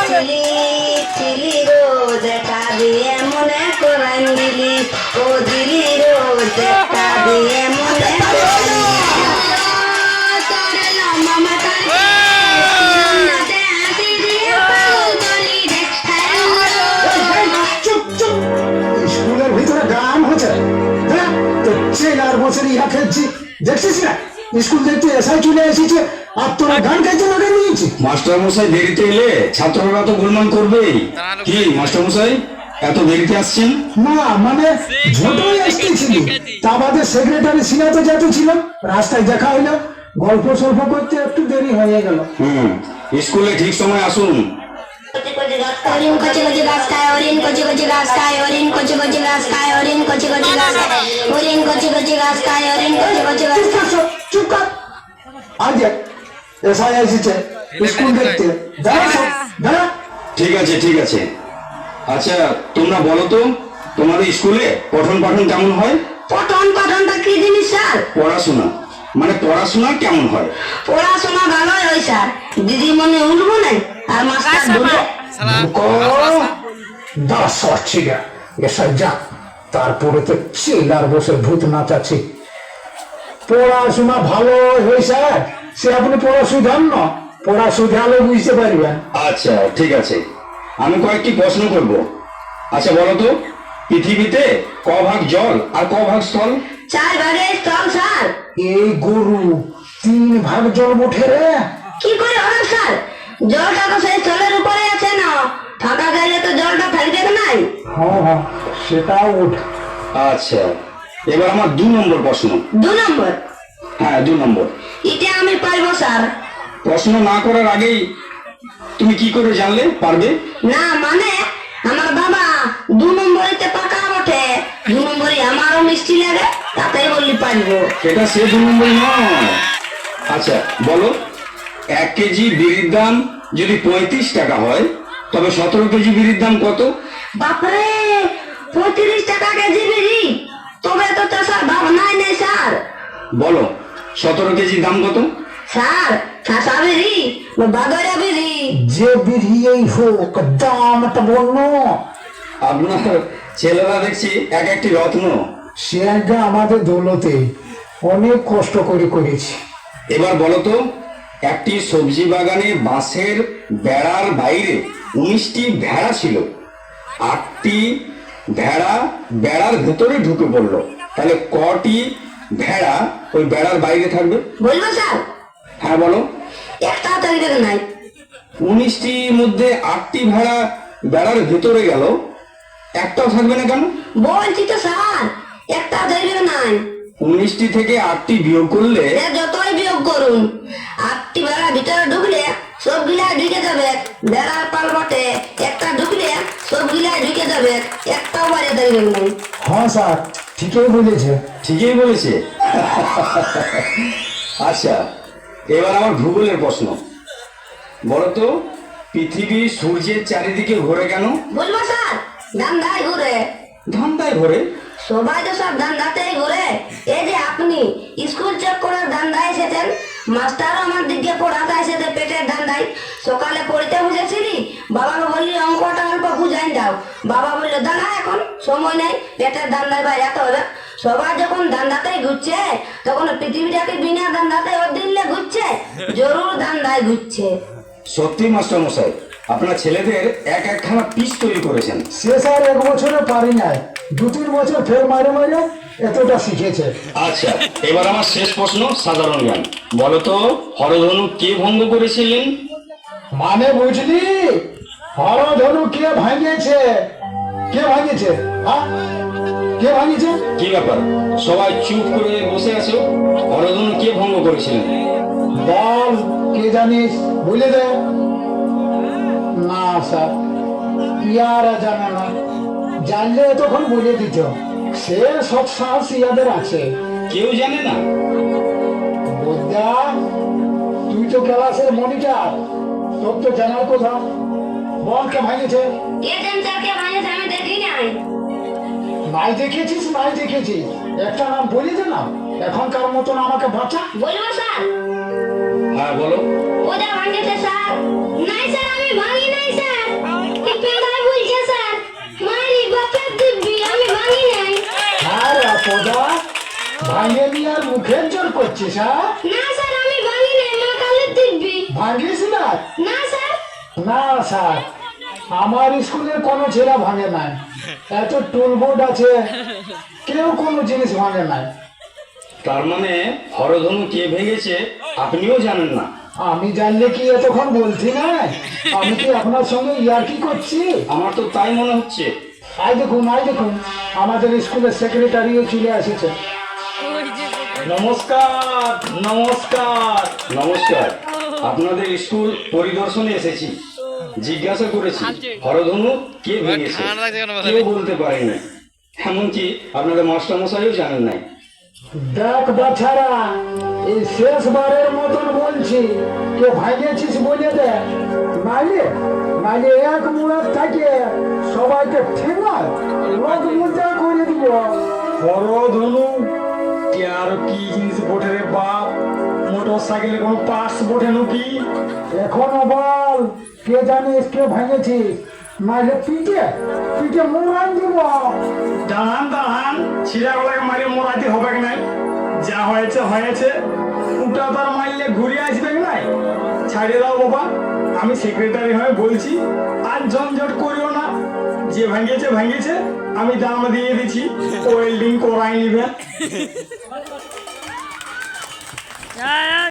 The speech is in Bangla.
চিলি চিলি রোজ একটা দিয়ে মনে করান দিলি ও দিলি রোজ একটা দিয়ে মনে করান স্কুলের ভিতরে গান হচ্ছে, হ্যাঁ তো চেলার বছর ইহা খেলছি দেখছিস না? স্কুল দেখতে এসাই চলে এসেছে আর তোরা গান গাইতে না নিয়েছি। মাস্টার মশাই দেরিতে এলে ছাত্ররা তো গোলমাল করবেই। কি মাস্টার মশাই এত দেরিতে আসছেন? না মানে ঝোটই আসতেছিল, তা বাদে সেক্রেটারি সিনাতে যেতে ছিল, রাস্তায় দেখা হইলো, গল্প সল্প করতে একটু দেরি হয়ে গেল। স্কুলে ঠিক সময় আসুন। হরিণ কচি কচি গাছ খায়, হরিণ কচি কচি গাছ খায়, হরিণ কচি কচি গাছ খায়, হরিণ কচি কচি গাছ খায়, হরিণ কচি কচি গাছ খায়, হরিণ কচি কচি গাছ চুপ কর, চুপ কর। আজ এসআই এসেছে স্কুল দেখতে, দাঁড়া সব, দাঁড়া। ঠিক আছে ঠিক আছে। আচ্ছা তোমরা বলো তো তোমাদের স্কুলে পঠন পাঠন কেমন হয়? পঠন পাঠনটা কি জিনিস স্যার? পড়াশোনা মানে পড়াশোনা কেমন হয়? পড়াশোনা ভালোই হয় স্যার, দিদিমণি উঠবো নাই আর মাস্টার ধরবো। দাস হচ্ছে গা এসআই যা, তারপরে তো চেলার বসে ভূত নাচাচ্ছি। পড়াশোনা ভালো হয়েছে, সে আপনি পড়া শুধান না, পড়া শুধালে বুঝতে পারবেন। আচ্ছা ঠিক আছে, আমি কয়েকটি প্রশ্ন করব। আচ্ছা বলো তো পৃথিবীতে ক ভাগ জল আর ক ভাগ স্থল? 4 ভাগে স্থল স্যার। এই গরু 3 ভাগ জল উঠে রে। কি করে হলো স্যার? জলটা তো সেই স্থলের উপরে আছে না, ফাঁকা গেলে তো জলটা থাকবে নাই। হ্যাঁ হ্যাঁ সেটা উঠ। আচ্ছা এবার আমার 2 নম্বর প্রশ্ন। 2 নম্বর? হ্যাঁ 2 নম্বর। এটা আমি পারবো স্যার। প্রশ্ন না করার আগেই তুমি কি করে জানলে পারবে? না মানে আমার বাবা 2 নম্বরেতে পাকা বটে, 2 নম্বরে আমারও মিষ্টি লাগে, তাতেই বললি পারবো। এটা সে 2 নম্বর নয়। আচ্ছা বলো 1 কেজি বিড়ির দাম যদি 35 টাকা হয় তবে 17 কেজি বিড়ির দাম কত? বাপরে 35 টাকা কেজি বিড়ি, তবে তো চাষার ভাবনাই নেই স্যার। বলো 17 কেজির দাম কত? স্যার চাষা বিড়ি বাদরা বিড়ি? যে বিড়িয়েই হোক দামটা বললো। আপনার ছেলেরা দেখছি এক একটি রত্ন। সে আগে আমাদের দৌলতে অনেক কষ্ট করে করেছি। এবার বলো তো একটি সবজি বাগানে বাঁশের বেড়ার বাইরে 19টি ভেড়া ছিল, 8টি ভেড়া বেড়ার ভেতরে ঢুকে পড়লো, তাহলে কটি ভেড়া ওই বেড়ার বাইরে থাকবে? বলবো স্যার? হ্যাঁ বলো। একটা তৈরি নাই। 19টির মধ্যে 8টি ভেড়া বেড়ার ভেতরে গেল, একটাও থাকবে না কেন? বলছি তো স্যার একটা তৈরি নাই। 19টি থেকে 8টি বিয়োগ করলে? যতই বিয়োগ করুন 8টি বেড়া ভিতরে ঢুকলে সবগুলা ঢুকে যাবে, বেড়ার পাল বটে একটা ঢুকলে সবগুলা ঢুকে যাবে, একটাও বাইরে তৈরি নাই। হ্যাঁ স্যার ঠিকই বলেছে। ঠিকই বলেছে। আচ্ছা এবার আমার ভূগোলের প্রশ্ন। বলো তো পৃথিবী সূর্যের চারিদিকে ঘোরে কেন? বলবো স্যার? ধান্দায় ঘুরে। ধান্দায় ঘোরে? সবাই তো সব ধান্দাতেই ঘুরে। এই যে আপনি স্কুল চেক করার ধান্দায় এসেছেন, মাস্টারও আমার দিকে পড়াতে এসেছে পেটের ধান্দায়। সকালে পড়তে বুঝেছিলি, বাবাকে বললি অঙ্কটা অল্প বুঝাই দাও, বাবা বললো দাঁড়া এখন সময় নেই, পেটের ধান্দায় বাজাতে হবে। সবাই যখন ধান্দাতেই ঘুরছে তখন পৃথিবীটাকে বিনা ধান্দাতে ওর দিল্লে ঘুরছে, জরুর ধান্দায় ঘুরছে। সত্যি মাস্টার মশাই আপনার ছেলেদের এক একখানা পিস তৈরি করেছেন। সে স্যার 1 বছরে পারি নাই, 2-3 বছর ফের মারে মারে এতটা শিখেছে। আচ্ছা এবার আমার শেষ প্রশ্ন সাধারণ জ্ঞান। বলো তো হরধনু কে ভঙ্গ করেছিলেন? মানে বুঝলি হরধনু কে ভাঙিয়েছে? কে ভাঙিয়েছে? হ্যাঁ কে ভাঙিয়েছে? কি ব্যাপার সবাই চুপ করে বসে আছো? হরধনু কে ভঙ্গ করেছিলেন? বল কে জানিস, বলে দে। না স্যার ইয়ারা জানে না, জানলে তখন বলে দিত। সে সব সাহস ইয়াদের আছে। কেউ জানে না? বোঝা তুই তো ক্লাসের মনিটর, তোর তো জানার কথা। বল কে ভাঙিয়েছে? স্যারকে ভাঙিয়েছে আমি দেখি নাই। নাই দেখেছিস নাই দেখেছিস, একটা নাম বলে দে না, এখনকার মতন আমাকে বাঁচা। বলবো স্যার? হ্যাঁ বলো। ওটা ভাঙিয়েছে স্যার। নাই স্যার আমি ভাঙি নাই নিয়ে আর মুখের জোর করছিস, হ্যাঁ? না স্যার, আমি ভাঙি নাই, মা কালের দিব্যি। ভাঙিস না? না স্যার। না স্যার, আমার স্কুলের কোনো ছেলে ভাঙে নাই। এত টুলবোর্ড আছে, কেউ কোনো জিনিস ভাঙে নাই। তার মানে হরধনু কে ভেঙেছে আপনিও জানেন না? আমি জানলে কি এতক্ষণ বলছি না? আমি কি আপনার সঙ্গে ইয়ার্কি করছি? আমার তো তাই মনে হচ্ছে। আই দেখুন, আমাদের স্কুলের সেক্রেটারিও চলে এসেছে। নমস্কার। নমস্কার। নমস্কার। আপনাদের স্কুল পরিদর্শনে এসেছি। জিজ্ঞাসা করেছি হরধনু কে ভেঙেছে, কেউ বলতে পারেনি। এমনকি আপনাদের মাস্টারমশাইও জানেন নাই। দেখ বাছারা, এই শেষবারের মতন বলছি, কে ভাঙিয়েছিস বলে দে, নাইলে নাইলে এক মুড়ার থাকে সবাইকে ঠেঙাল লোক মুদ্রা করে দিব। হরধনু কে আর কি জিনিস বটে রে বাপ? মোটর সাইকেলে কোনো পার্টস বটে নাকি? এখনো বল, কে জানিস কে ভাঙেছিস? নাইলে পিঠে পিঠে মুড়ান দিব। দাঁড়ান দাঁড়ান, ছিড়াগুলাকে মারিয়ে মোড়াতে হবে কি নাই? যা হয়েছে হয়েছে, উটা তার মারলে ঘুরে আসবে কি নাই? ছাড়িয়ে দাও বাবা, আমি সেক্রেটারি হয়ে বলছি, আর ঝঞ্ঝট করিও না। যে ভাঙিয়েছে ভাঙিয়েছে, আমি দাম দিয়ে দিচ্ছি, ওয়েল্ডিং করাই নিবে।